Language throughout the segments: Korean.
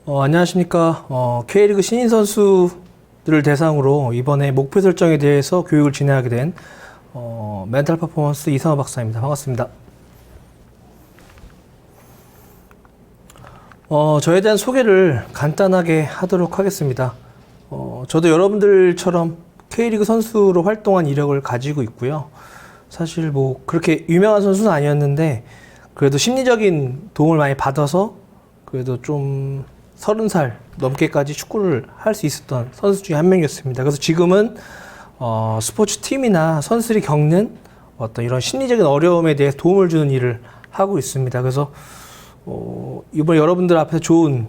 안녕하십니까. K리그 신인 선수들을 대상으로 이번에 목표 설정에 대해서 교육을 진행하게 된 멘탈 퍼포먼스 이상호 박사입니다. 반갑습니다. 저에 대한 소개를 간단하게 하도록 하겠습니다. 저도 여러분들처럼 K리그 선수로 활동한 이력을 가지고 있고요. 사실 뭐 그렇게 유명한 선수는 아니었는데 그래도 심리적인 도움을 많이 받아서 그래도 좀 30살 넘게까지 축구를 할 수 있었던 선수 중에 한 명이었습니다. 그래서 지금은 스포츠 팀이나 선수들이 겪는 어떤 이런 심리적인 어려움에 대해 도움을 주는 일을 하고 있습니다. 그래서 이번에 여러분들 앞에서 좋은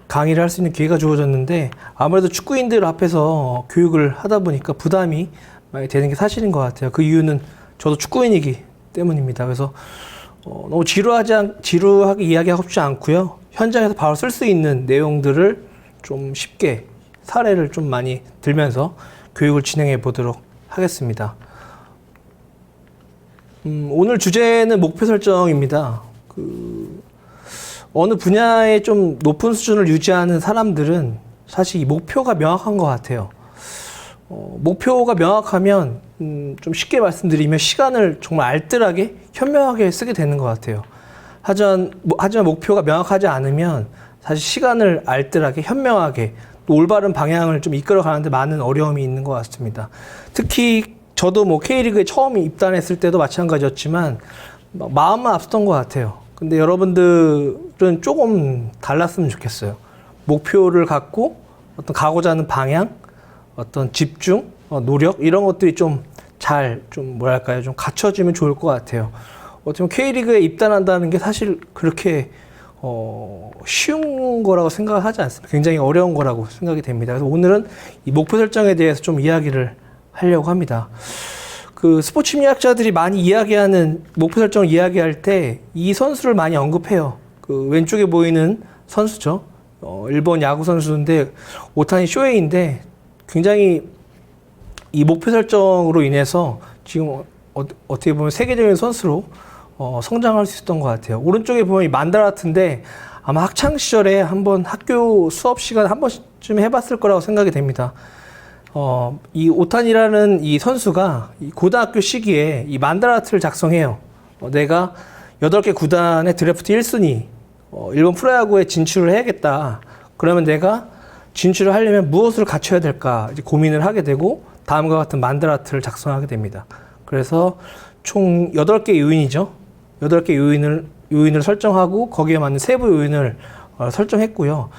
강의를 할 수 있는 기회가 주어졌는데 아무래도 축구인들 앞에서 교육을 하다 보니까 부담이 많이 되는 게 사실인 것 같아요. 그 이유는 저도 축구인이기 때문입니다. 그래서 너무 지루하게 이야기하고 싶지 않고요. 현장에서 바로 쓸 수 있는 내용들을 좀 쉽게 사례를 좀 많이 들면서 교육을 진행해 보도록 하겠습니다. 오늘 주제는 목표 설정입니다. 어느 분야에 좀 높은 수준을 유지하는 사람들은 사실 이 목표가 명확한 것 같아요. 목표가 명확하면 좀 쉽게 말씀드리면 시간을 정말 알뜰하게 현명하게 쓰게 되는 것 같아요. 하지만 목표가 명확하지 않으면 사실 시간을 알뜰하게 현명하게 또 올바른 방향을 좀 이끌어 가는데 많은 어려움이 있는 것 같습니다. 특히 저도 뭐 K리그에 처음 입단했을 때도 마찬가지였지만 마음만 앞섰던 것 같아요. 근데 여러분들은 조금 달랐으면 좋겠어요. 목표를 갖고 어떤 가고자 하는 방향, 어떤 집중, 노력 이런 것들이 좀 뭐랄까요, 좀 갖춰지면 좋을 것 같아요. 어떻게 보면 K리그에 입단한다는 게 사실 그렇게 쉬운 거라고 생각을 하지 않습니다. 굉장히 어려운 거라고 생각이 됩니다. 그래서 오늘은 이 목표 설정에 대해서 좀 이야기를 하려고 합니다. 그 스포츠 심리학자들이 많이 이야기하는 목표 설정을 이야기할 때 이 선수를 많이 언급해요. 그 왼쪽에 보이는 선수죠. 일본 야구 선수인데 오타니 쇼헤이인데 굉장히 이 목표 설정으로 인해서 지금 어떻게 보면 세계적인 선수로 성장할 수 있었던 것 같아요. 오른쪽에 보면 이 만다라트인데 아마 학창 시절에 한번 학교 수업 시간 한 번쯤 해봤을 거라고 생각이 됩니다. 이 오타니라는 이 선수가 이 고등학교 시기에 이 만다라트를 작성해요. 내가 8개 구단의 드래프트 1순위 일본 프로야구에 진출을 해야겠다. 그러면 내가 진출을 하려면 무엇을 갖춰야 될까 이제 고민을 하게 되고 다음과 같은 만다라트를 작성하게 됩니다. 그래서 총 8개 요인이죠. 8개 요인을 설정하고 거기에 맞는 세부 요인을 설정했고요.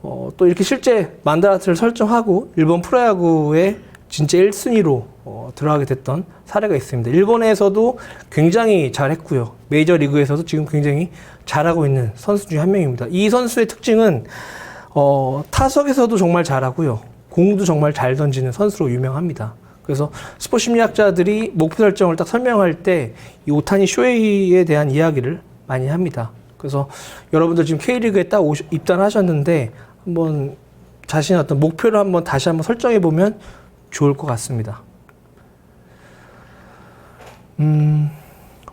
또 이렇게 실제 만다라트를 설정하고 일본 프로야구에 진짜 1순위로 들어가게 됐던 사례가 있습니다. 일본에서도 굉장히 잘했고요. 메이저리그에서도 지금 굉장히 잘하고 있는 선수 중에 한 명입니다. 이 선수의 특징은 타석에서도 정말 잘하고요. 공도 정말 잘 던지는 선수로 유명합니다. 그래서 스포츠 심리학자들이 목표 설정을 딱 설명할 때 이 오타니 쇼헤이에 대한 이야기를 많이 합니다. 그래서 여러분들 지금 K리그에 딱 입단하셨는데 한번 자신의 어떤 목표를 다시 한번 설정해 보면 좋을 것 같습니다.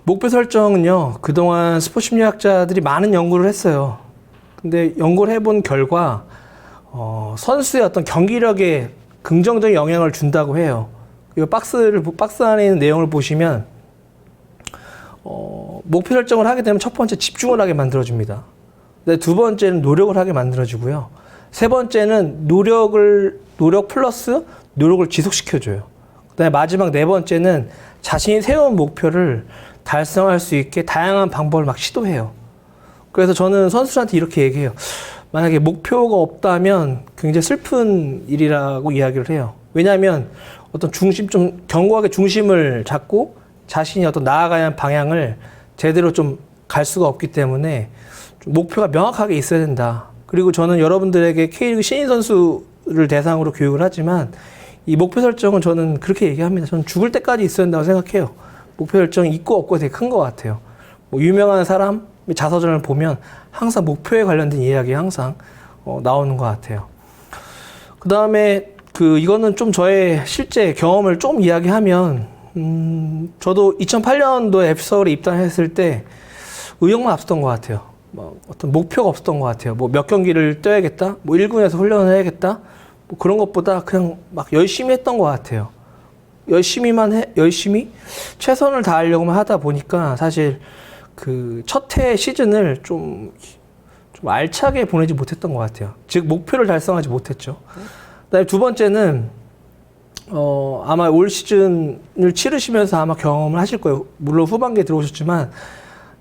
목표 설정은요, 그동안 스포츠 심리학자들이 많은 연구를 했어요. 근데 연구를 해본 결과 선수의 어떤 경기력에 긍정적인 영향을 준다고 해요. 이 박스 안에 있는 내용을 보시면 목표 설정을 하게 되면 첫 번째 집중을 하게 만들어줍니다. 두 번째는 노력을 하게 만들어주고요. 세 번째는 노력 플러스 노력을 지속시켜줘요. 그다음에 마지막 네 번째는 자신이 세운 목표를 달성할 수 있게 다양한 방법을 막 시도해요. 그래서 저는 선수들한테 이렇게 얘기해요. 만약에 목표가 없다면 굉장히 슬픈 일이라고 이야기를 해요. 왜냐하면 어떤 좀 견고하게 중심을 잡고 자신이 어떤 나아가야 하는 방향을 제대로 좀 갈 수가 없기 때문에 좀 목표가 명확하게 있어야 된다. 그리고 저는 여러분들에게 K리그 신인 선수를 대상으로 교육을 하지만 이 목표 설정은 저는 그렇게 얘기합니다. 저는 죽을 때까지 있어야 된다고 생각해요. 목표 설정이 있고 없고 되게 큰 것 같아요. 뭐 유명한 사람 자서전을 보면 항상 목표에 관련된 이야기 항상 나오는 것 같아요. 그 다음에 이거는 좀 저의 실제 경험을 좀 이야기하면 저도 2008년도에 F서울에 입단했을 때 의욕만 앞섰던 것 같아요. 뭐 어떤 목표가 없었던 것 같아요. 뭐 몇 경기를 뛰어야겠다, 뭐 1군에서 훈련을 해야겠다, 뭐 그런 것보다 그냥 막 열심히 했던 것 같아요. 열심히 최선을 다하려고만 하다 보니까 사실 그 첫 해 시즌을 좀 알차게 보내지 못했던 것 같아요. 즉 목표를 달성하지 못했죠. 그다음에 두 번째는 아마 올 시즌을 치르시면서 아마 경험을 하실 거예요. 물론 후반기에 들어오셨지만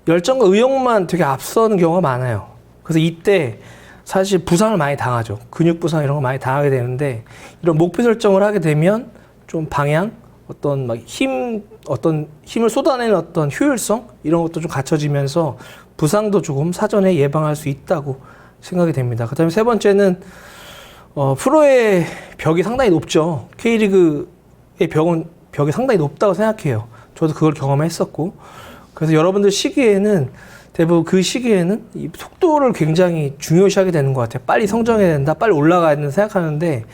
열정과 의욕만 되게 앞서는 경우가 많아요. 그래서 이때 사실 부상을 많이 당하죠. 근육 부상 이런 거 많이 당하게 되는데 이런 목표 설정을 하게 되면 좀 방향, 어떤 힘을 쏟아내는 어떤 효율성 이런 것도 좀 갖춰지면서 부상도 조금 사전에 예방할 수 있다고 생각이 됩니다. 그다음에 세 번째는 프로의 벽이 상당히 높죠. K리그의 벽이 상당히 높다고 생각해요. 저도 그걸 경험했었고, 그래서 여러분들 시기에는 대부분 그 시기에는 이 속도를 굉장히 중요시하게 되는 것 같아요. 빨리 성장해야 된다, 빨리 올라가야 된다 생각하는데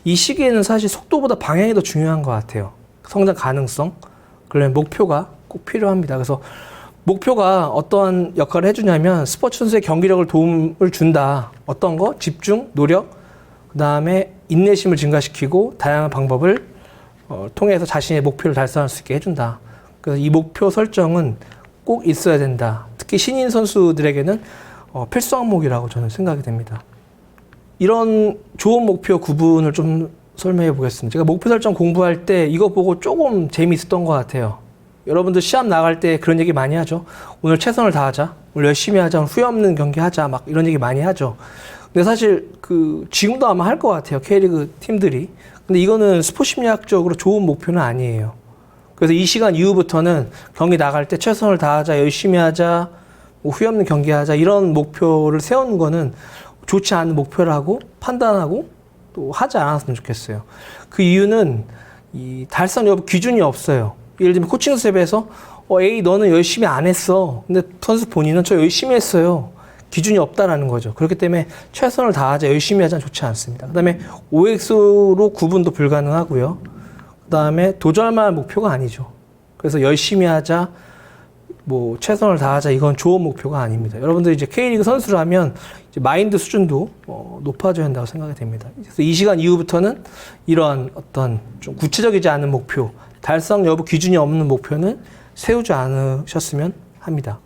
이 시기에는 사실 속도보다 방향이 더 중요한 것 같아요. 성장 가능성, 그러면 목표가 꼭 필요합니다. 그래서 목표가 어떠한 역할을 해주냐면 스포츠 선수의 경기력을 도움을 준다. 어떤 거? 집중, 노력, 그 다음에 인내심을 증가시키고 다양한 방법을 통해서 자신의 목표를 달성할 수 있게 해준다. 그래서 이 목표 설정은 꼭 있어야 된다. 특히 신인 선수들에게는 필수 항목이라고 저는 생각이 됩니다. 이런 좋은 목표 구분을 좀 설명해 보겠습니다. 제가 목표 설정 공부할 때 이거 보고 조금 재미있었던 것 같아요. 여러분들 시합 나갈 때 그런 얘기 많이 하죠. 오늘 최선을 다하자. 오늘 열심히 하자. 후회 없는 경기 하자. 막 이런 얘기 많이 하죠. 근데 사실 지금도 아마 할 것 같아요. K리그 팀들이. 근데 이거는 스포츠 심리학적으로 좋은 목표는 아니에요. 그래서 이 시간 이후부터는 경기 나갈 때 최선을 다하자, 열심히 하자, 뭐 후회 없는 경기 하자 이런 목표를 세우는 거는 좋지 않은 목표라고 판단하고 또 하지 않았으면 좋겠어요. 그 이유는 이 달성 여부 기준이 없어요. 예를 들면 코칭 스텝에서 A 너는 열심히 안 했어. 근데 선수 본인은 저 열심히 했어요. 기준이 없다라는 거죠. 그렇기 때문에 최선을 다하자, 열심히 하자는 좋지 않습니다. 그 다음에 OX로 구분도 불가능하고요. 그 다음에 도전할 만한 목표가 아니죠. 그래서 열심히 하자, 뭐 최선을 다하자 이건 좋은 목표가 아닙니다. 여러분들 이제 K리그 선수라면 이제 마인드 수준도 높아져야 한다고 생각이 됩니다. 그래서 이 시간 이후부터는 이런 어떤 좀 구체적이지 않은 목표, 달성 여부 기준이 없는 목표는 세우지 않으셨으면 합니다.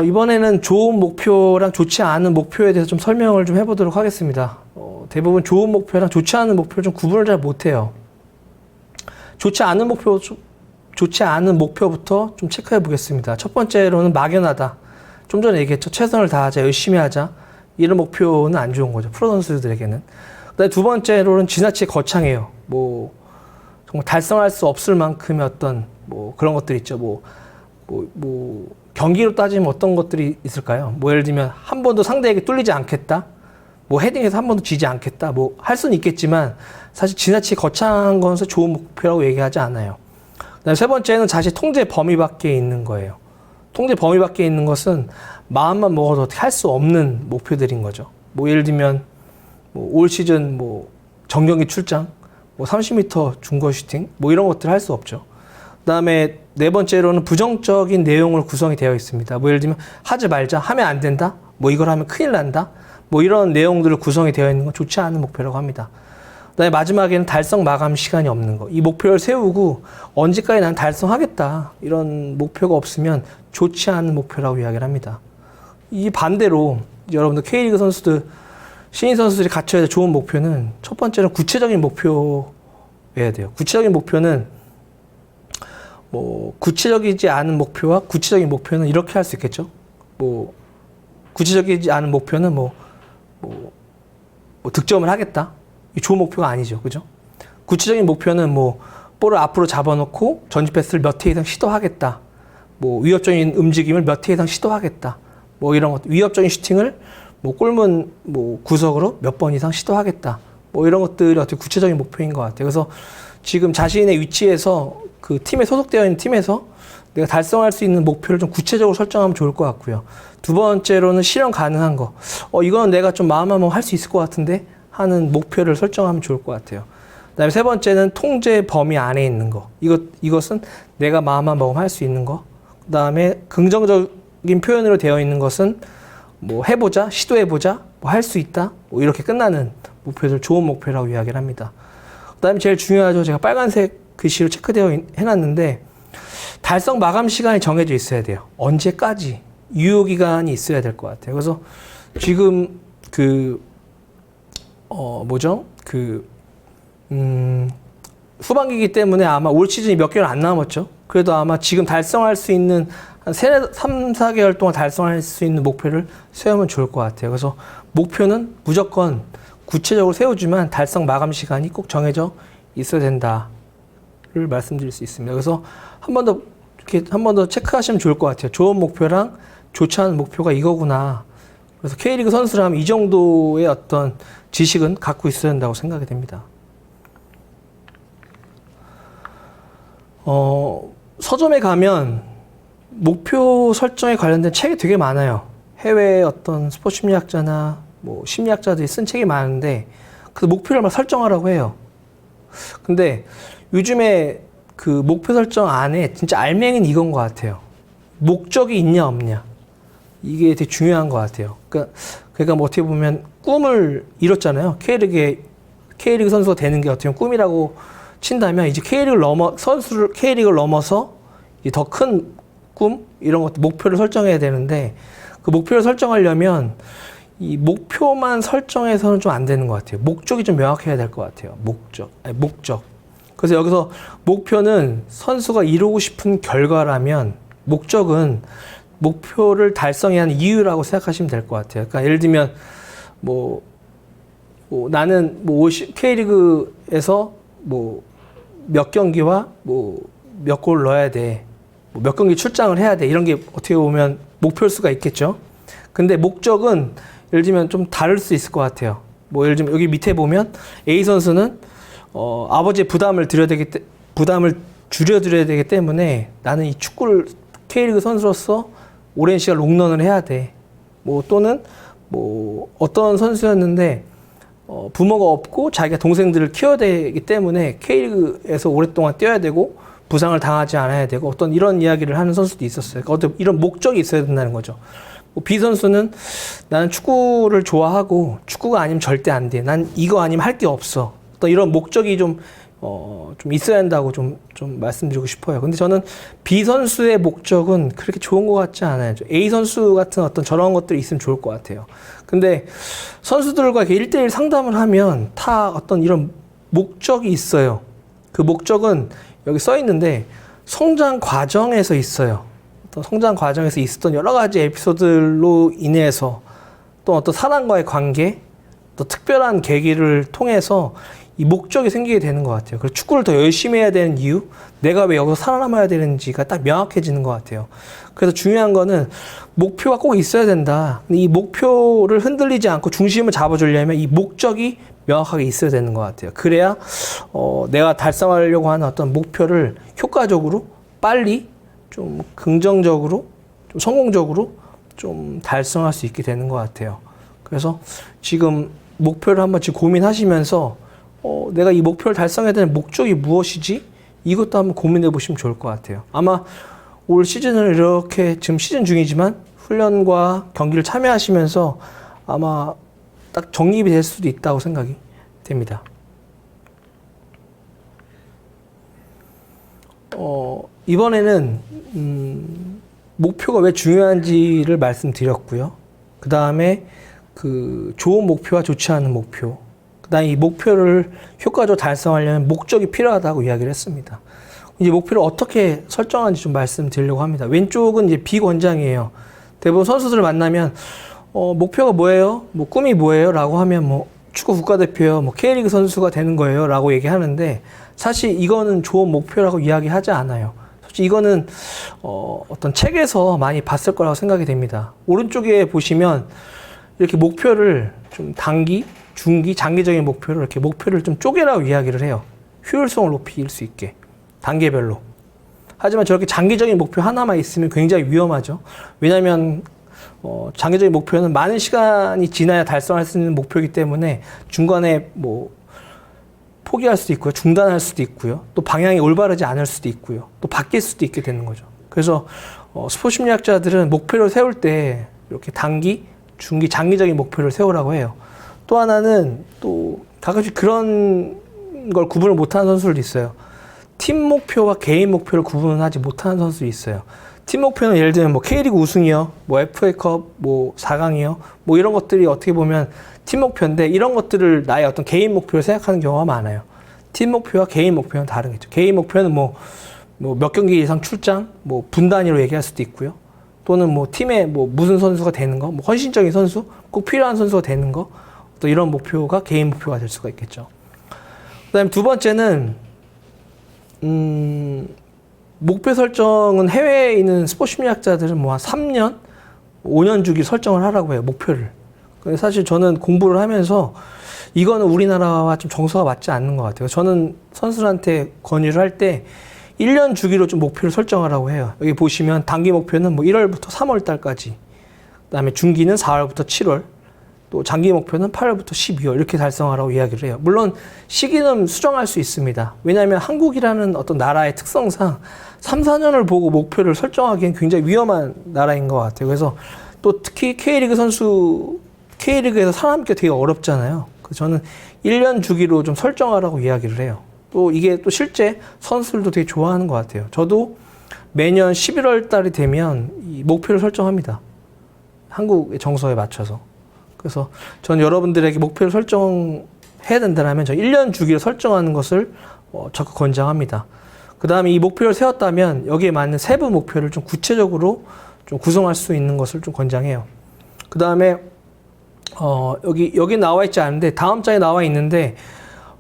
이번에는 좋은 목표랑 좋지 않은 목표에 대해서 좀 설명을 좀 해보도록 하겠습니다. 대부분 좋은 목표랑 좋지 않은 목표를 좀 구분을 잘 못해요. 좋지 않은 목표부터 좀 체크해 보겠습니다. 첫 번째로는 막연하다. 좀 전에 얘기했죠. 최선을 다하자, 열심히 하자. 이런 목표는 안 좋은 거죠. 프로 선수들에게는. 그다음에 두 번째로는 지나치게 거창해요. 뭐 정말 달성할 수 없을 만큼의 어떤 뭐 그런 것들 있죠. 경기로 따지면 어떤 것들이 있을까요? 뭐 예를 들면 한 번도 상대에게 뚫리지 않겠다. 뭐 헤딩에서 한 번도 지지 않겠다. 뭐 할 수는 있겠지만 사실 지나치게 거창한 것은 좋은 목표라고 얘기하지 않아요. 그다음에 세 번째는 자신 통제 범위 밖에 있는 거예요. 통제 범위 밖에 있는 것은 마음만 먹어도 어떻게 할 수 없는 목표들인 거죠. 뭐 예를 들면 올 시즌 정경기 출장, 30m 중거 슈팅 이런 것들 할 수 없죠. 그다음에 네 번째로는 부정적인 내용으로 구성이 되어 있습니다. 예를 들면 하지 말자, 하면 안 된다, 이걸 하면 큰일 난다, 이런 내용들을 구성이 되어 있는 건 좋지 않은 목표라고 합니다. 그다음에 마지막에는 달성 마감 시간이 없는 거. 이 목표를 세우고 언제까지 난 달성하겠다 이런 목표가 없으면 좋지 않은 목표라고 이야기를 합니다. 이 반대로 여러분들 K리그 선수들, 신인 선수들이 갖춰야 될 좋은 목표는 첫 번째는 구체적인 목표여야 돼요. 구체적인 목표는 구체적이지 않은 목표와 구체적인 목표는 이렇게 할 수 있겠죠. 구체적이지 않은 목표는 득점을 하겠다. 이 좋은 목표가 아니죠. 그죠? 구체적인 목표는 볼을 앞으로 잡아놓고 전진 패스를 몇 회 이상 시도하겠다. 위협적인 움직임을 몇 회 이상 시도하겠다. 이런 것, 위협적인 슈팅을 골문 구석으로 몇 번 이상 시도하겠다. 이런 것들이 어떻게 구체적인 목표인 것 같아요. 그래서 지금 자신의 위치에서 그 팀에 소속되어 있는 팀에서 내가 달성할 수 있는 목표를 좀 구체적으로 설정하면 좋을 것 같고요. 두 번째로는 실현 가능한 거. 이거는 내가 좀 마음만 먹으면 할 수 있을 것 같은데 하는 목표를 설정하면 좋을 것 같아요. 그다음에 세 번째는 통제 범위 안에 있는 거. 이것은 내가 마음만 먹으면 할 수 있는 거. 그다음에 긍정적인 표현으로 되어 있는 것은 뭐 해보자, 시도해보자, 뭐 할 수 있다, 뭐 이렇게 끝나는 목표들 좋은 목표라고 이야기를 합니다. 그다음에 제일 중요하죠. 제가 빨간색 글씨로 체크되어 해놨는데 달성 마감 시간이 정해져 있어야 돼요. 언제까지 유효 기간이 있어야 될 것 같아요. 그래서 지금 후반기이기 때문에 아마 올 시즌이 몇 개월 안 남았죠. 그래도 아마 지금 달성할 수 있는 한 3, 4개월 동안 달성할 수 있는 목표를 세우면 좋을 것 같아요. 그래서 목표는 무조건 구체적으로 세우지만 달성 마감 시간이 꼭 정해져 있어야 된다를 말씀드릴 수 있습니다. 그래서 한 번 더 체크하시면 좋을 것 같아요. 좋은 목표랑 좋지 않은 목표가 이거구나. 그래서 K리그 선수라면 이 정도의 어떤 지식은 갖고 있어야 된다고 생각이 됩니다. 서점에 가면 목표 설정에 관련된 책이 되게 많아요. 해외 어떤 스포츠 심리학자나 뭐 심리학자들이 쓴 책이 많은데 그 목표를 막 설정하라고 해요. 근데 요즘에 그 목표 설정 안에 진짜 알맹이는 이건 것 같아요. 목적이 있냐 없냐. 이게 되게 중요한 것 같아요. 그러니까 뭐 어떻게 보면 꿈을 이뤘잖아요. K리그 선수가 되는 게 어떻게 보면 꿈이라고 친다면 이제 K리그를 넘어서 더 큰 꿈 이런 것들 목표를 설정해야 되는데 그 목표를 설정하려면 이 목표만 설정해서는 좀 안 되는 것 같아요. 목적이 좀 명확해야 될 것 같아요. 목적. 그래서 여기서 목표는 선수가 이루고 싶은 결과라면 목적은 목표를 달성해야 하는 이유라고 생각하시면 될 것 같아요. 그러니까 예를 들면 나는 K리그에서 몇 경기와 몇 골 넣어야 돼. 몇 경기 출장을 해야 돼. 이런 게 어떻게 보면 목표일 수가 있겠죠. 근데 목적은 예를 들면 좀 다를 수 있을 것 같아요. 예를 들면 여기 밑에 보면 A 선수는 아버지의 부담을 줄여드려야 되기 때문에 나는 이 축구를 K리그 선수로서 오랜 시간 롱런을 해야 돼. 또는 어떤 선수였는데 부모가 없고 자기가 동생들을 키워야 되기 때문에 K리그에서 오랫동안 뛰어야 되고 부상을 당하지 않아야 되고 어떤 이런 이야기를 하는 선수도 있었어요. 그러니까 어떤 이런 목적이 있어야 된다는 거죠. B 선수는 나는 축구를 좋아하고 축구가 아니면 절대 안 돼. 난 이거 아니면 할 게 없어. 또 이런 목적이 좀 있어야 한다고 좀 말씀드리고 싶어요. 근데 저는 B 선수의 목적은 그렇게 좋은 것 같지 않아요. A 선수 같은 어떤 저런 것들이 있으면 좋을 것 같아요. 근데 선수들과 이렇게 1대1 상담을 하면 다 어떤 이런 목적이 있어요. 그 목적은 여기 써 있는데 성장 과정에서 있어요. 또 성장 과정에서 있었던 여러 가지 에피소드로 인해서 또 어떤 사람과의 관계, 또 특별한 계기를 통해서 이 목적이 생기게 되는 것 같아요. 그리고 축구를 더 열심히 해야 되는 이유, 내가 왜 여기서 살아남아야 되는지가 딱 명확해지는 것 같아요. 그래서 중요한 거는 목표가 꼭 있어야 된다. 이 목표를 흔들리지 않고 중심을 잡아주려면 이 목적이 명확하게 있어야 되는 것 같아요. 그래야 내가 달성하려고 하는 어떤 목표를 효과적으로 빨리 좀 긍정적으로 좀 성공적으로 좀 달성할 수 있게 되는 것 같아요. 그래서 지금 목표를 한번 지금 고민하시면서 내가 이 목표를 달성해야 되는 목적이 무엇이지? 이것도 한번 고민해 보시면 좋을 것 같아요. 아마 올 시즌을 이렇게 지금 시즌 중이지만 훈련과 경기를 참여하시면서 아마 딱 정립이 될 수도 있다고 생각이 됩니다. 이번에는 목표가 왜 중요한지를 말씀드렸고요. 그 다음에 그 좋은 목표와 좋지 않은 목표, 그 다음에 이 목표를 효과적으로 달성하려면 목적이 필요하다고 이야기를 했습니다. 이제 목표를 어떻게 설정하는지 좀 말씀드리려고 합니다. 왼쪽은 이제 비권장이에요. 대부분 선수들을 만나면 목표가 뭐예요? 꿈이 뭐예요? 라고 하면 축구 국가대표요, K리그 선수가 되는 거예요 라고 얘기하는데 사실 이거는 좋은 목표라고 이야기하지 않아요. 솔직히 이거는 어떤 책에서 많이 봤을 거라고 생각이 됩니다. 오른쪽에 보시면 이렇게 목표를 좀 단기, 중기, 장기적인 목표를 이렇게 목표를 좀 쪼개라고 이야기를 해요. 효율성을 높일 수 있게 단계별로. 하지만 저렇게 장기적인 목표 하나만 있으면 굉장히 위험하죠. 왜냐하면 장기적인 목표는 많은 시간이 지나야 달성할 수 있는 목표이기 때문에 중간에 포기할 수도 있고요, 중단할 수도 있고요, 또 방향이 올바르지 않을 수도 있고요, 또 바뀔 수도 있게 되는 거죠. 그래서 스포츠 심리학자들은 목표를 세울 때 이렇게 단기, 중기, 장기적인 목표를 세우라고 해요. 또 하나는 또 가끔씩 그런 걸 구분을 못하는 선수들도 있어요. 팀 목표와 개인 목표를 구분하지 못하는 선수도 있어요. 팀 목표는 예를 들면 뭐 K리그 우승이요, 뭐 FA컵, 뭐 4강이요, 뭐 이런 것들이 어떻게 보면 팀 목표인데 이런 것들을 나의 어떤 개인 목표를 생각하는 경우가 많아요. 팀 목표와 개인 목표는 다르겠죠. 개인 목표는 뭐 몇 경기 이상 출장, 뭐 분 단위로 얘기할 수도 있고요. 또는 뭐 팀에 뭐 무슨 선수가 되는 거, 뭐 헌신적인 선수, 꼭 필요한 선수가 되는 거, 또 이런 목표가 개인 목표가 될 수가 있겠죠. 그다음에 두 번째는 목표 설정은 해외에 있는 스포츠 심리학자들은 뭐 한 3년, 5년 주기 설정을 하라고 해요, 목표를. 근데 사실 저는 공부를 하면서 이거는 우리나라와 좀 정서가 맞지 않는 것 같아요. 저는 선수들한테 권유를 할 때 1년 주기로 좀 목표를 설정하라고 해요. 여기 보시면 단기 목표는 뭐 1월부터 3월 달까지, 그다음에 중기는 4월부터 7월, 또 장기 목표는 8월부터 12월 이렇게 달성하라고 이야기를 해요. 물론 시기는 수정할 수 있습니다. 왜냐하면 한국이라는 어떤 나라의 특성상 3, 4년을 보고 목표를 설정하기엔 굉장히 위험한 나라인 것 같아요. 그래서 또 특히 K리그에서 살아남기가 되게 어렵잖아요. 그래서 저는 1년 주기로 좀 설정하라고 이야기를 해요. 또 이게 또 실제 선수들도 되게 좋아하는 것 같아요. 저도 매년 11월 달이 되면 이 목표를 설정합니다. 한국의 정서에 맞춰서. 그래서 저는 여러분들에게 목표를 설정해야 된다면 저 1년 주기로 설정하는 것을 적극 권장합니다. 그 다음에 이 목표를 세웠다면 여기에 맞는 세부 목표를 좀 구체적으로 좀 구성할 수 있는 것을 좀 권장해요. 그 다음에 여기 나와 있지 않은데 다음 장에 나와 있는데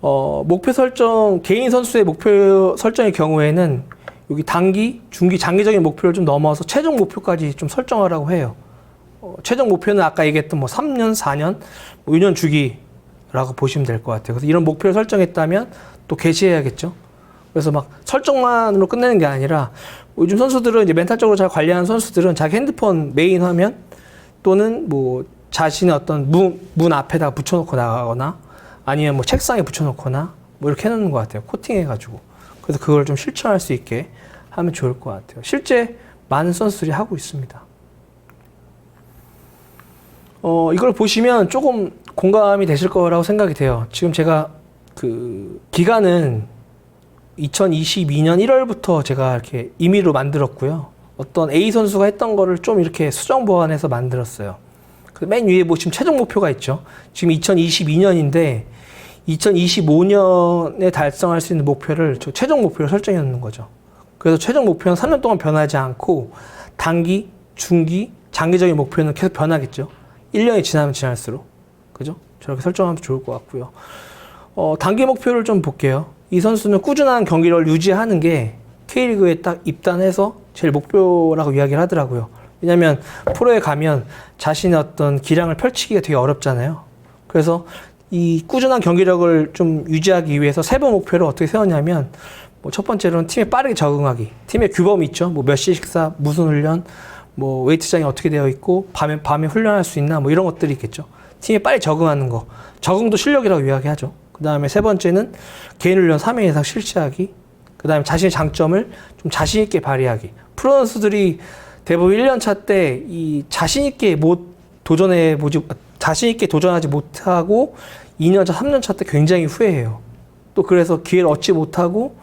목표 설정, 개인 선수의 목표 설정의 경우에는 여기 단기, 중기, 장기적인 목표를 좀 넘어서 최종 목표까지 좀 설정하라고 해요. 최종 목표는 아까 얘기했던 뭐 3년, 4년, 뭐 6년 주기라고 보시면 될 것 같아요. 그래서 이런 목표를 설정했다면 또 개시해야겠죠. 그래서 막 설정만으로 끝내는 게 아니라 요즘 선수들은 이제 멘탈적으로 잘 관리하는 선수들은 자기 핸드폰 메인 화면 또는 뭐 자신의 어떤 문 앞에다 붙여놓고 나가거나 아니면 뭐 책상에 붙여놓거나 뭐 이렇게 해놓는 것 같아요. 코팅해가지고. 그래서 그걸 좀 실천할 수 있게 하면 좋을 것 같아요. 실제 많은 선수들이 하고 있습니다. 이걸 보시면 조금 공감이 되실 거라고 생각이 돼요. 지금 제가 그 기간은 2022년 1월부터 제가 이렇게 임의로 만들었고요. 어떤 A 선수가 했던 거를 좀 이렇게 수정 보완해서 만들었어요. 맨 위에 보시면 최종 목표가 있죠. 지금 2022년인데 2025년에 달성할 수 있는 목표를 저 최종 목표를 설정해 놓는 거죠. 그래서 최종 목표는 3년 동안 변하지 않고 단기, 중기, 장기적인 목표는 계속 변하겠죠. 1년이 지나면 지날수록. 그죠? 저렇게 설정하면 좋을 것 같고요. 단기 목표를 좀 볼게요. 이 선수는 꾸준한 경기력을 유지하는 게 K리그에 딱 입단해서 제일 목표라고 이야기를 하더라고요. 왜냐면 프로에 가면 자신의 어떤 기량을 펼치기가 되게 어렵잖아요. 그래서 이 꾸준한 경기력을 좀 유지하기 위해서 세부 목표를 어떻게 세웠냐면 뭐 첫 번째로는 팀에 빠르게 적응하기. 팀의 규범이 있죠. 뭐 몇 시 식사, 무슨 훈련, 뭐 웨이트장이 어떻게 되어 있고 밤에 훈련할 수 있나 뭐 이런 것들이 있겠죠. 팀에 빨리 적응하는 거. 적응도 실력이라고 이야기하죠. 그 다음에 세 번째는 개인 훈련 3회 이상 실시하기. 그 다음에 자신의 장점을 좀 자신 있게 발휘하기. 프로 선수들이 대부분 1년차 때 이 자신 있게 도전하지 못하고 2년차, 3년차 때 굉장히 후회해요. 또 그래서 기회를 얻지 못하고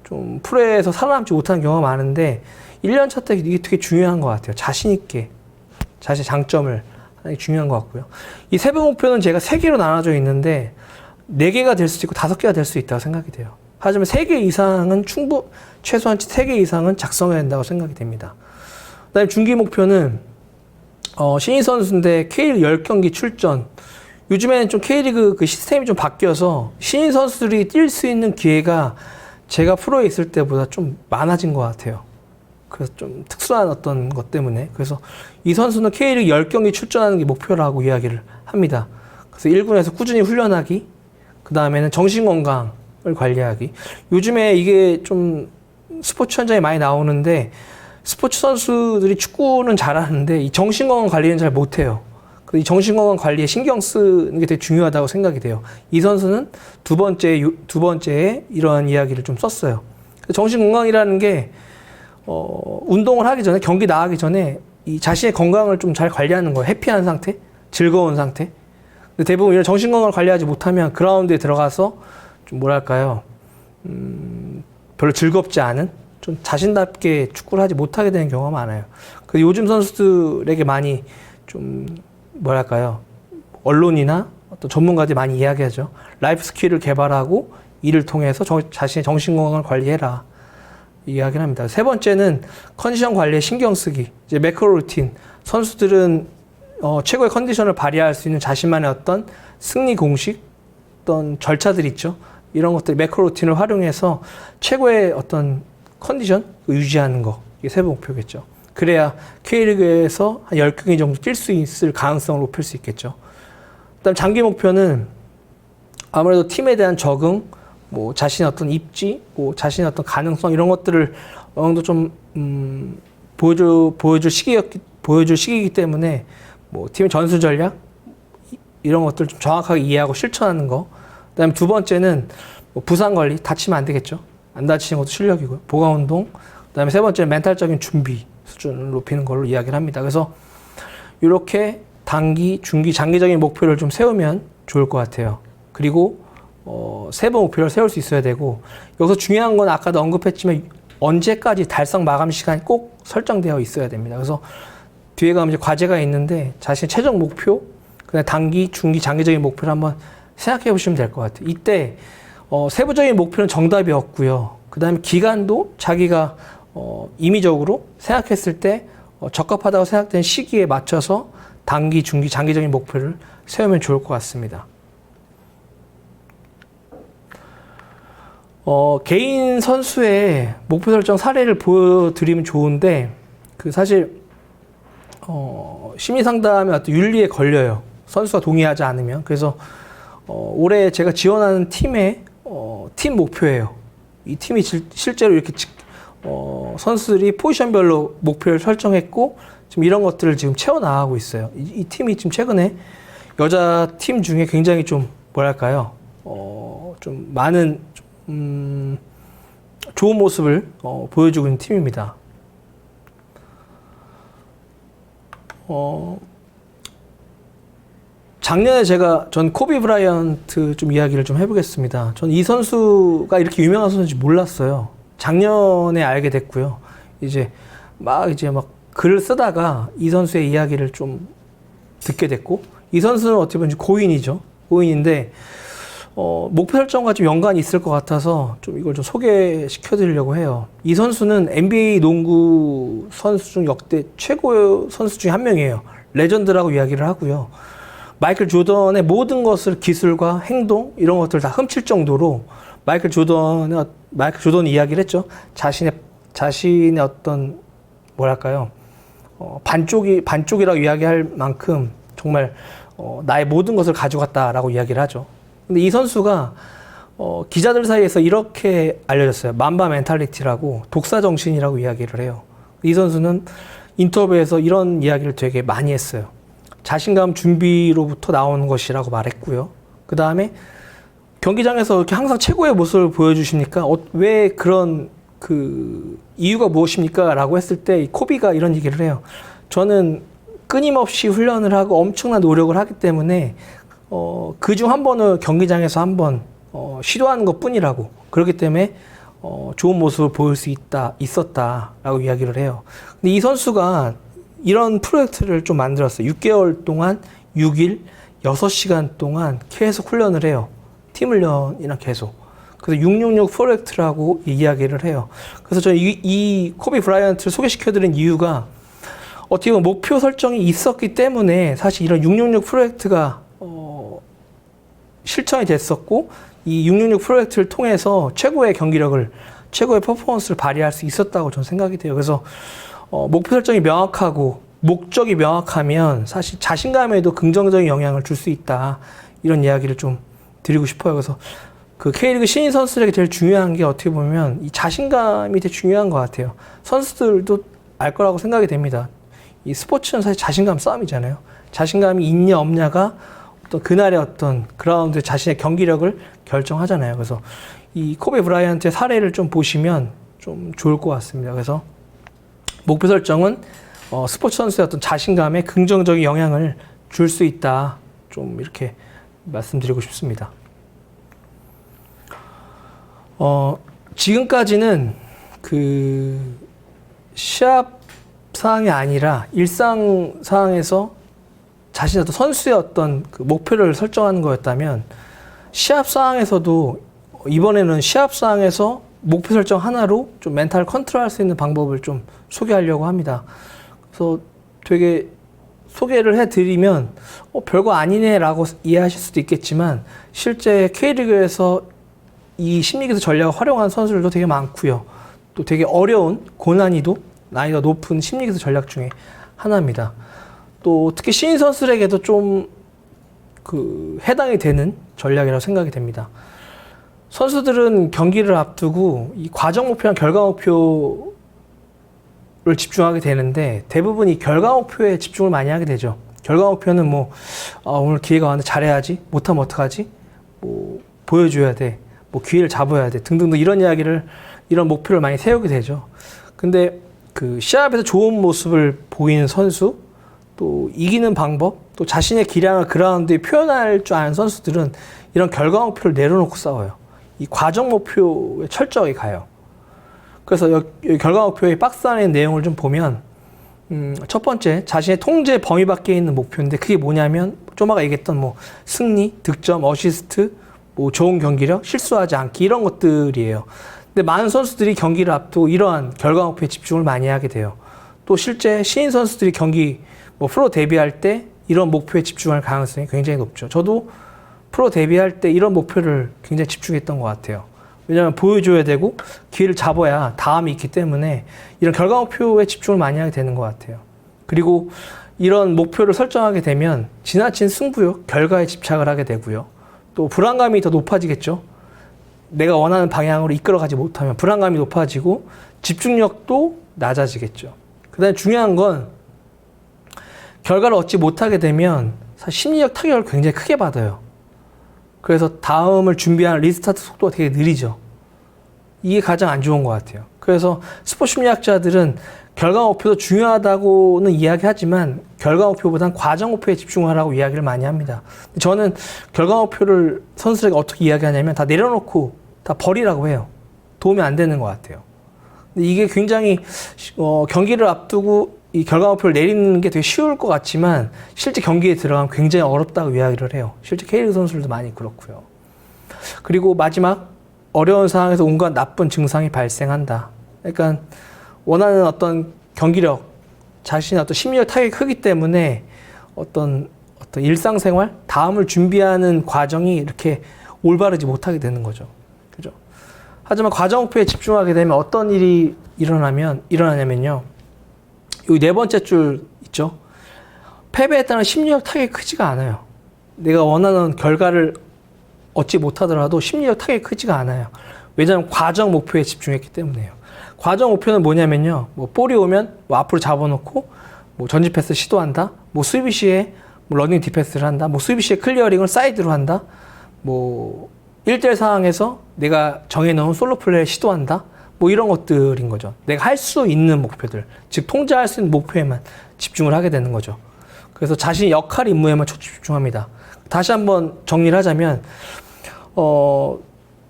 좀 프로에서 살아남지 못하는 경우가 많은데 1년차 때 이게 되게 중요한 것 같아요. 자신 있게 자신의 장점을 하는 게 중요한 것 같고요. 이 세부 목표는 제가 3개로 나눠져 있는데 4개가 될 수도 있고 5개가 될 수 있다고 생각이 돼요. 하지만 3개 이상은 최소한 3개 이상은 작성해야 된다고 생각이 됩니다. 그 다음에 중기 목표는 신인 선수인데 K리그 10경기 출전. 요즘에는 좀 K리그 그 시스템이 좀 바뀌어서 신인 선수들이 뛸 수 있는 기회가 제가 프로에 있을 때보다 좀 많아진 것 같아요. 그래서 좀 특수한 어떤 것 때문에. 그래서 이 선수는 K리그 10경기 출전하는 게 목표라고 이야기를 합니다. 그래서 1군에서 꾸준히 훈련하기, 그 다음에는 정신건강을 관리하기. 요즘에 이게 좀 스포츠 현장에 많이 나오는데 스포츠 선수들이 축구는 잘하는데 이 정신건강 관리는 잘 못해요. 이 정신건강 관리에 신경 쓰는 게 되게 중요하다고 생각이 돼요. 이 선수는 두 번째에 이러한 이야기를 좀 썼어요. 정신건강이라는 게 운동을 하기 전에, 경기 나가기 전에 이 자신의 건강을 좀 잘 관리하는 거예요. 해피한 상태, 즐거운 상태. 근데 대부분 이런 정신 건강을 관리하지 못하면 그라운드에 들어가서 좀 뭐랄까요, 별로 즐겁지 않은, 좀 자신답게 축구를 하지 못하게 되는 경우가 많아요. 그 요즘 선수들에게 많이 좀 뭐랄까요, 언론이나 어떤 전문가들이 많이 이야기하죠. 라이프 스킬을 개발하고 이를 통해서 자신의 정신 건강을 관리해라, 이야기를 합니다. 세 번째는 컨디션 관리에 신경 쓰기. 이제 매크로 루틴. 선수들은 최고의 컨디션을 발휘할 수 있는 자신만의 어떤 승리 공식, 어떤 절차들이 있죠. 이런 것들, 매크로 루틴을 활용해서 최고의 어떤 컨디션 유지하는 거. 이게 세 번 목표겠죠. 그래야 K리그에서 한 10경기 정도 뛸 수 있을 가능성을 높일 수 있겠죠. 그다음 장기 목표는 아무래도 팀에 대한 적응, 뭐 자신의 어떤 입지, 뭐 자신의 어떤 가능성, 이런 것들을 어느 정도 좀 보여줄 시기이기 때문에 뭐 팀의 전술 전략 이런 것들 좀 정확하게 이해하고 실천하는 거. 그다음에 두 번째는 뭐 부상 관리, 다치면 안 되겠죠. 안 다치는 것도 실력이고요. 보강 운동. 그다음에 세 번째는 멘탈적인 준비 수준을 높이는 걸로 이야기를 합니다. 그래서 이렇게 단기, 중기, 장기적인 목표를 좀 세우면 좋을 것 같아요. 그리고 세 번 목표를 세울 수 있어야 되고, 여기서 중요한 건 아까도 언급했지만 언제까지 달성 마감 시간이 꼭 설정되어 있어야 됩니다. 그래서 뒤에 가면 이제 과제가 있는데 자신의 최종 목표, 그다음에 단기, 중기, 장기적인 목표를 한번 생각해 보시면 될 것 같아요. 이때 세부적인 목표는 정답이 없고요. 그다음에 기간도 자기가 임의적으로 생각했을 때 적합하다고 생각된 시기에 맞춰서 단기, 중기, 장기적인 목표를 세우면 좋을 것 같습니다. 개인 선수의 목표 설정 사례를 보여드리면 좋은데, 사실 심리 상담에 어떤 윤리에 걸려요. 선수가 동의하지 않으면. 그래서 올해 제가 지원하는 팀의 팀 목표예요. 이 팀이 실제로 이렇게 선수들이 포지션별로 목표를 설정했고 지금 이런 것들을 지금 채워나가고 있어요. 이 팀이 지금 최근에 여자 팀 중에 굉장히 좀 뭐랄까요, 좀 많은 좋은 모습을 보여주고 있는 팀입니다. 작년에 전 코비 브라이언트 좀 이야기를 좀 해보겠습니다. 전 이 선수가 이렇게 유명한 선수인지 몰랐어요. 작년에 알게 됐고요. 이제 막 글을 쓰다가 이 선수의 이야기를 좀 듣게 됐고, 이 선수는 어떻게 보면 고인이죠. 고인인데, 목표 설정과 좀 연관이 있을 것 같아서 좀 이걸 좀 소개시켜 드리려고 해요. 이 선수는 NBA 농구 선수 중 역대 최고 선수 중에 한 명이에요. 레전드라고 이야기를 하고요. 마이클 조던의 모든 것을 기술과 행동 이런 것들을 다 훔칠 정도로 마이클 조던이 이야기를 했죠. 자신의 어떤 뭐랄까요, 반쪽이라고 이야기할 만큼 정말 나의 모든 것을 가져갔다라고 이야기를 하죠. 근데 이 선수가 기자들 사이에서 이렇게 알려졌어요. 만바 멘탈리티라고, 독사 정신이라고 이야기를 해요. 이 선수는 인터뷰에서 이런 이야기를 되게 많이 했어요. 자신감 준비로부터 나오는 것이라고 말했고요. 그 다음에 경기장에서 이렇게 항상 최고의 모습을 보여주십니까? 왜 그런 이유가 무엇입니까? 라고 했을 때 코비가 이런 얘기를 해요. 저는 끊임없이 훈련을 하고 엄청난 노력을 하기 때문에 그중 한 번을 경기장에서 한 번 시도하는 것 뿐이라고, 그렇기 때문에 좋은 모습을 보일 수 있었다라고 이야기를 해요. 근데 이 선수가 이런 프로젝트를 좀 만들었어요. 6개월 동안 6일 6시간 동안 계속 훈련을 해요. 팀 훈련이랑 계속. 그래서 666 프로젝트라고 이야기를 해요. 그래서 저는 이 코비 브라이언트를 소개시켜드린 이유가 어떻게 보면 목표 설정이 있었기 때문에 사실 이런 666 프로젝트가 실천이 됐었고, 이 666 프로젝트를 통해서 최고의 경기력을, 최고의 퍼포먼스를 발휘할 수 있었다고 저는 생각이 돼요. 그래서 목표 설정이 명확하고 목적이 명확하면 사실 자신감에도 긍정적인 영향을 줄 수 있다, 이런 이야기를 좀 드리고 싶어요. 그래서 K리그 신인 선수들에게 제일 중요한 게 어떻게 보면 이 자신감이 되게 중요한 것 같아요. 선수들도 알 거라고 생각이 됩니다. 이 스포츠는 사실 자신감 싸움이잖아요. 자신감이 있냐 없냐가 그날의 어떤 그라운드 자신의 경기력을 결정하잖아요. 그래서 이 코비 브라이언트의 사례를 좀 보시면 좀 좋을 것 같습니다. 그래서 목표 설정은 스포츠 선수의 어떤 자신감에 긍정적인 영향을 줄 수 있다. 좀 이렇게 말씀드리고 싶습니다. 지금까지는 그 시합 사항이 아니라 일상 사항에서 자신의 어떤 선수의 어떤 그 목표를 설정하는 거였다면, 시합 사항에서도 이번에는 시합 사항에서 목표 설정 하나로 좀 멘탈을 컨트롤할 수 있는 방법을 좀 소개하려고 합니다. 그래서 되게 소개를 해드리면 별거 아니네 라고 이해하실 수도 있겠지만, 실제 K리그에서 이 심리기술 전략을 활용한 선수들도 되게 많고요. 또 되게 어려운 고난이도, 난이도가 높은 심리기술 전략 중에 하나입니다. 또 특히 신인 선수들에게도 좀 그 해당이 되는 전략이라고 생각이 됩니다. 선수들은 경기를 앞두고 이 과정 목표랑 결과 목표를 집중하게 되는데, 대부분 이 결과 목표에 집중을 많이 하게 되죠. 결과 목표는 뭐 오늘 기회가 왔는데 잘해야지, 못하면 어떡하지, 뭐 보여줘야 돼, 뭐 기회를 잡아야 돼 등등등 이런 목표를 많이 세우게 되죠. 근데 그 시합에서 좋은 모습을 보이는 선수, 또 이기는 방법, 또 자신의 기량을 그라운드에 표현할 줄 아는 선수들은 이런 결과 목표를 내려놓고 싸워요. 이 과정 목표에 철저하게 가요. 그래서 여기 결과 목표의 박스 안에 내용을 좀 보면, 첫 번째, 자신의 통제 범위 밖에 있는 목표인데, 그게 뭐냐면 좀 아까 얘기했던 뭐 승리, 득점, 어시스트, 뭐 좋은 경기력, 실수하지 않기, 이런 것들이에요. 근데 많은 선수들이 경기를 앞두고 이러한 결과 목표에 집중을 많이 하게 돼요. 또 실제 신인 선수들이 경기 뭐 프로 데뷔할 때 이런 목표에 집중할 가능성이 굉장히 높죠. 저도 프로 데뷔할 때 이런 목표를 굉장히 집중했던 것 같아요. 왜냐하면 보여줘야 되고 기회를 잡아야 다음이 있기 때문에 이런 결과 목표에 집중을 많이 하게 되는 것 같아요. 그리고 이런 목표를 설정하게 되면 지나친 승부욕, 결과에 집착을 하게 되고요. 또 불안감이 더 높아지겠죠. 내가 원하는 방향으로 이끌어가지 못하면 불안감이 높아지고 집중력도 낮아지겠죠. 그 다음에 중요한 건, 결과를 얻지 못하게 되면 사실 심리적 타격을 굉장히 크게 받아요. 그래서 다음을 준비하는 리스타트 속도가 되게 느리죠. 이게 가장 안 좋은 것 같아요. 그래서 스포츠 심리학자들은 결과 목표도 중요하다고는 이야기하지만 결과 목표보다는 과정 목표에 집중하라고 이야기를 많이 합니다. 저는 결과 목표를 선수들에게 어떻게 이야기하냐면 다 내려놓고 다 버리라고 해요. 도움이 안 되는 것 같아요. 근데 이게 굉장히 경기를 앞두고 이 결과 목표를 내리는 게 되게 쉬울 것 같지만 실제 경기에 들어가면 굉장히 어렵다고 이야기를 해요. 실제 K리그 선수들도 많이 그렇고요. 그리고 마지막, 어려운 상황에서 온갖 나쁜 증상이 발생한다. 그러니까 원하는 어떤 경기력, 자신의 어떤 심리적 타격이 크기 때문에 어떤 일상생활, 다음을 준비하는 과정이 이렇게 올바르지 못하게 되는 거죠. 그죠? 하지만 과정 목표에 집중하게 되면 어떤 일이 일어나냐면요. 여기 네 번째 줄 있죠? 패배에 따른 심리적 타격이 크지가 않아요. 내가 원하는 결과를 얻지 못하더라도 심리적 타격이 크지가 않아요. 왜냐하면 과정 목표에 집중했기 때문에요. 과정 목표는 뭐냐면요. 뭐 볼이 오면 뭐 앞으로 잡아놓고 뭐 전진 패스 시도한다. 뭐 수비 시에 뭐 러닝 디펜스를 한다. 뭐 수비 시에 클리어링을 사이드로 한다. 뭐 1대1 상황에서 내가 정해놓은 솔로 플레이를 시도한다. 뭐 이런 것들인 거죠. 내가 할 수 있는 목표들, 즉 통제할 수 있는 목표에만 집중을 하게 되는 거죠. 그래서 자신의 역할 임무에만 집중합니다. 다시 한번 정리를 하자면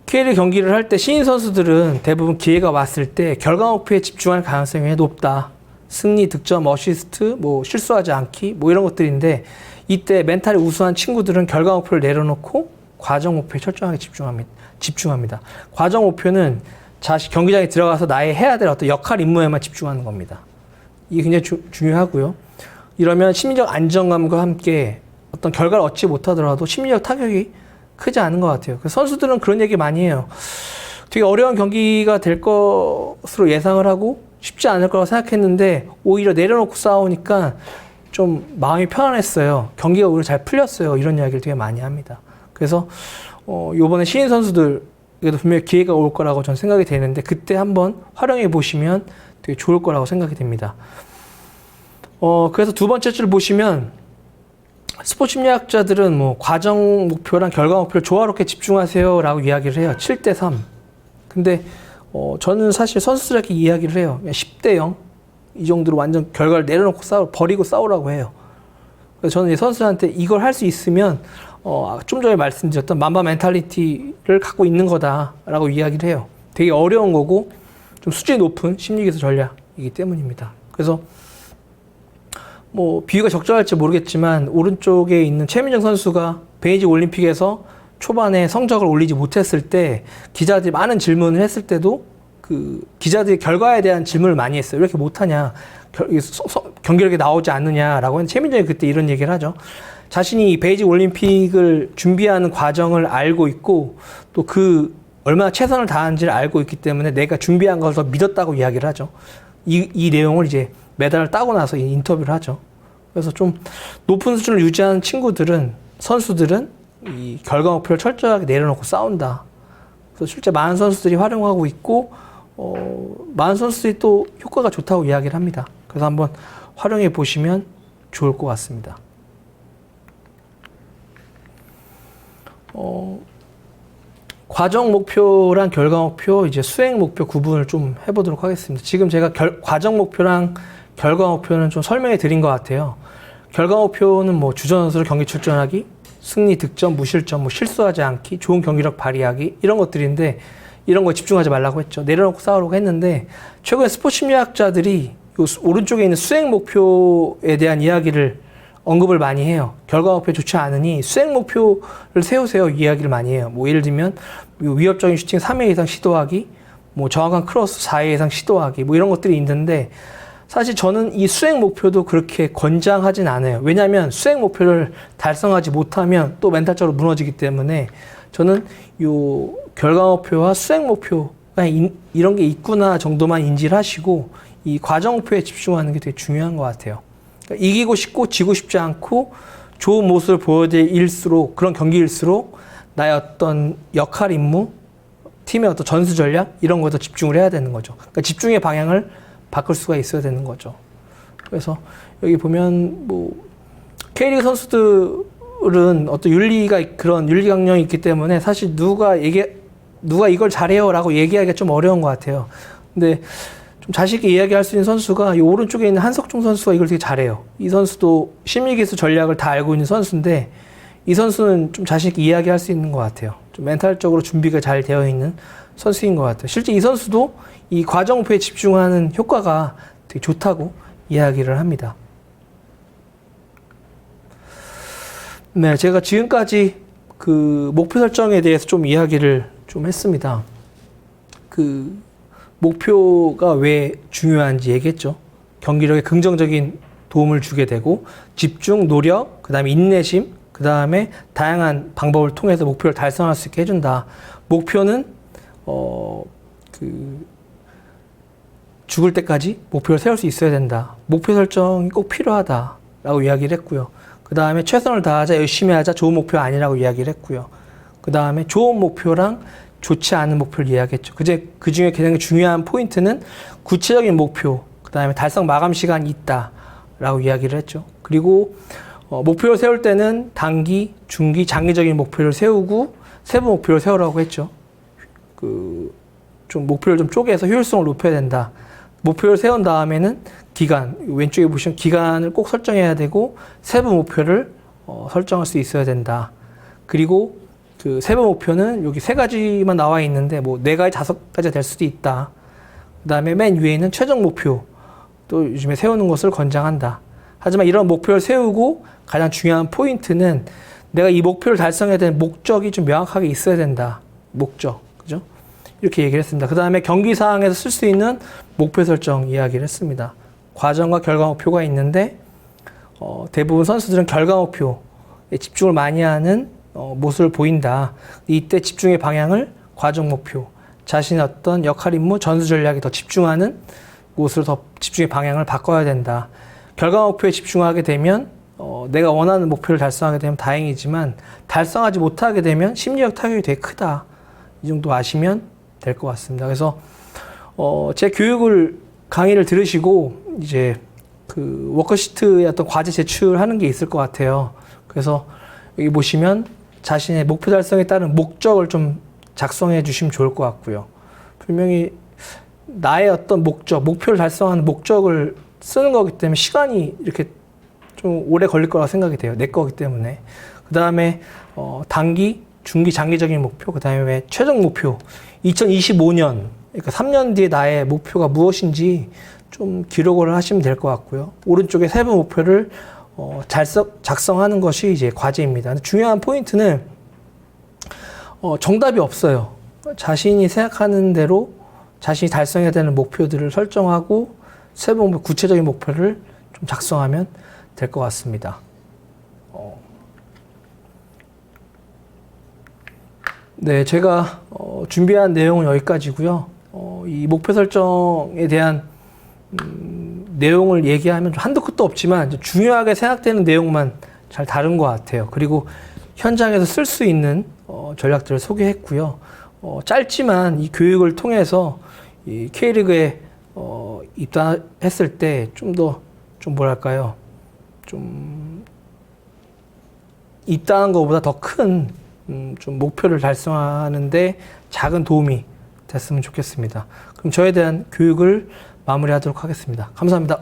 K리그 경기를 할 때 신인 선수들은 대부분 기회가 왔을 때 결과 목표에 집중할 가능성이 높다. 승리, 득점, 어시스트, 뭐 실수하지 않기, 뭐 이런 것들인데, 이때 멘탈이 우수한 친구들은 결과 목표를 내려놓고 과정 목표에 철저하게 집중합니다. 과정 목표는 경기장에 들어가서 나의 해야 될 어떤 역할 임무에만 집중하는 겁니다. 이게 굉장히 중요하고요. 이러면 심리적 안정감과 함께 어떤 결과를 얻지 못하더라도 심리적 타격이 크지 않은 것 같아요. 그래서 선수들은 그런 얘기 많이 해요. 되게 어려운 경기가 될 것으로 예상을 하고 쉽지 않을 거라고 생각했는데 오히려 내려놓고 싸우니까 좀 마음이 편안했어요. 경기가 오히려 잘 풀렸어요. 이런 이야기를 되게 많이 합니다. 그래서 이번에 신인 선수들에게도 분명히 기회가 올 거라고 저는 생각이 되는데 그때 한번 활용해 보시면 되게 좋을 거라고 생각이 됩니다. 그래서 두 번째 줄 보시면 스포츠 심리학자들은 뭐 과정 목표랑 결과 목표를 조화롭게 집중하세요 라고 이야기를 해요. 7대3. 근데 저는 사실 선수들에게 이야기를 해요. 10대0. 이 정도로 완전 결과를 내려놓고 버리고 싸우라고 해요. 그래서 저는 선수한테 이걸 할 수 있으면 좀 전에 말씀드렸던 만바 멘탈리티를 갖고 있는 거다라고 이야기를 해요. 되게 어려운 거고 좀 수준이 높은 심리기술 전략이기 때문입니다. 그래서 뭐 비유가 적절할지 모르겠지만 오른쪽에 있는 최민정 선수가 베이징 올림픽에서 초반에 성적을 올리지 못했을 때 기자들이 많은 질문을 했을 때도 그 기자들이 결과에 대한 질문을 많이 했어요. 왜 이렇게 못하냐, 경기력이 나오지 않느냐라고 했는데 최민정이 그때 이런 얘기를 하죠. 자신이 베이징 올림픽을 준비하는 과정을 알고 있고 또 그 얼마나 최선을 다하는지를 알고 있기 때문에 내가 준비한 걸 더 믿었다고 이야기를 하죠. 이 내용을 이제 메달을 따고 나서 인터뷰를 하죠. 그래서 좀 높은 수준을 유지하는 선수들은 이 결과 목표를 철저하게 내려놓고 싸운다. 그래서 실제 많은 선수들이 활용하고 있고, 많은 선수들이 또 효과가 좋다고 이야기를 합니다. 그래서 한번 활용해 보시면 좋을 것 같습니다. 과정 목표랑 결과 목표, 이제 수행 목표 구분을 좀 해보도록 하겠습니다. 지금 제가 과정 목표랑 결과 목표는 좀 설명해 드린 것 같아요. 결과 목표는 뭐 주전 선수로 경기 출전하기, 승리, 득점, 무실점, 뭐 실수하지 않기, 좋은 경기력 발휘하기 이런 것들인데 이런 거에 집중하지 말라고 했죠. 내려놓고 싸우라고 했는데 최근에 스포츠 심리학자들이 요 오른쪽에 있는 수행 목표에 대한 이야기를 언급을 많이 해요. 결과 목표 좋지 않으니 수행 목표를 세우세요 이야기를 많이 해요. 뭐 예를 들면 위협적인 슈팅 3회 이상 시도하기, 뭐 정확한 크로스 4회 이상 시도하기 뭐 이런 것들이 있는데 사실 저는 이 수행 목표도 그렇게 권장하진 않아요. 왜냐하면 수행 목표를 달성하지 못하면 또 멘탈적으로 무너지기 때문에 저는 요 결과 목표와 수행 목표가 이런 게 있구나 정도만 인지를 하시고 이 과정 목표에 집중하는 게 되게 중요한 것 같아요. 그러니까 이기고 싶고 지고 싶지 않고 좋은 모습을 보여드릴수록 그런 경기일수록 나의 어떤 역할 임무, 팀의 어떤 전술 전략 이런 거에 더 집중을 해야 되는 거죠. 그러니까 집중의 방향을 바꿀 수가 있어야 되는 거죠. 그래서 여기 보면 뭐 K리그 선수들은 어떤 그런 윤리 강령이 있기 때문에 사실 누가 이걸 잘해요라고 얘기하기가 좀 어려운 것 같아요. 근데 좀 자신 있게 이야기할 수 있는 선수가 이 오른쪽에 있는 한석중 선수가 이걸 되게 잘해요. 이 선수도 심리기술 전략을 다 알고 있는 선수인데 이 선수는 좀 자신 있게 이야기할 수 있는 것 같아요. 좀 멘탈적으로 준비가 잘 되어 있는 선수인 것 같아요. 실제 이 선수도 이 과정 목표에 집중하는 효과가 되게 좋다고 이야기를 합니다. 네, 제가 지금까지 그 목표 설정에 대해서 좀 이야기를 좀 했습니다. 그 목표가 왜 중요한지 얘기했죠. 경기력에 긍정적인 도움을 주게 되고 집중, 노력, 그 다음에 인내심, 그 다음에 다양한 방법을 통해서 목표를 달성할 수 있게 해준다. 목표는 죽을 때까지 목표를 세울 수 있어야 된다. 목표 설정이 꼭 필요하다라고 이야기를 했고요. 그 다음에 최선을 다하자, 열심히 하자, 좋은 목표 아니라고 이야기를 했고요. 그 다음에 좋은 목표랑 좋지 않은 목표를 이야기했죠. 그 중에 가장 중요한 포인트는 구체적인 목표, 그 다음에 달성 마감 시간이 있다라고 이야기를 했죠. 그리고 목표를 세울 때는 단기, 중기, 장기적인 목표를 세우고 세부 목표를 세우라고 했죠. 좀 목표를 좀 쪼개서 효율성을 높여야 된다. 목표를 세운 다음에는 기간, 왼쪽에 보시면 기간을 꼭 설정해야 되고 세부 목표를 설정할 수 있어야 된다. 그리고 그 세부 목표는 여기 3가지만 나와 있는데 뭐 4가지, 5가지가 될 수도 있다. 그 다음에 맨 위에 있는 최종 목표 또 요즘에 세우는 것을 권장한다. 하지만 이런 목표를 세우고 가장 중요한 포인트는 내가 이 목표를 달성해야 되는 목적이 좀 명확하게 있어야 된다. 목적. 그죠? 이렇게 얘기를 했습니다. 그 다음에 경기 상황에서 쓸 수 있는 목표 설정 이야기를 했습니다. 과정과 결과 목표가 있는데 대부분 선수들은 결과 목표에 집중을 많이 하는 모습을 보인다. 이때 집중의 방향을 과정 목표, 자신의 어떤 역할 임무, 전술 전략에 더 집중하는 곳으로 더 집중의 방향을 바꿔야 된다. 결과 목표에 집중하게 되면 내가 원하는 목표를 달성하게 되면 다행이지만 달성하지 못하게 되면 심리적 타격이 되게 크다. 이 정도 아시면 될 것 같습니다. 그래서 제 강의를 들으시고 이제 그 워크시트의 어떤 과제 제출하는 게 있을 것 같아요. 그래서 여기 보시면 자신의 목표 달성에 따른 목적을 좀 작성해 주시면 좋을 것 같고요. 분명히 나의 어떤 목표를 달성하는 목적을 쓰는 거기 때문에 시간이 이렇게 좀 오래 걸릴 거라고 생각이 돼요. 내 거기 때문에. 그 다음에 단기, 중기, 장기적인 목표, 그 다음에 최종 목표. 2025년, 그러니까 3년 뒤에 나의 목표가 무엇인지 좀 기록을 하시면 될 것 같고요. 오른쪽에 세부 목표를 작성하는 것이 이제 과제입니다. 근데 중요한 포인트는 정답이 없어요. 자신이 생각하는 대로 자신이 달성해야 되는 목표들을 설정하고 세부 목표, 구체적인 목표를 좀 작성하면 될 것 같습니다. 네, 제가 준비한 내용은 여기까지고요. 이 목표 설정에 대한 내용을 얘기하면 좀 한도 끝도 없지만 중요하게 생각되는 내용만 잘 다룬 것 같아요. 그리고 현장에서 쓸 수 있는 전략들을 소개했고요. 짧지만 이 교육을 통해서 이 K리그에 입단했을 때 좀 더 좀 뭐랄까요, 좀 입단한 것보다 더 큰 좀 목표를 달성하는데 작은 도움이 됐으면 좋겠습니다. 그럼 저에 대한 교육을 마무리하도록 하겠습니다. 감사합니다.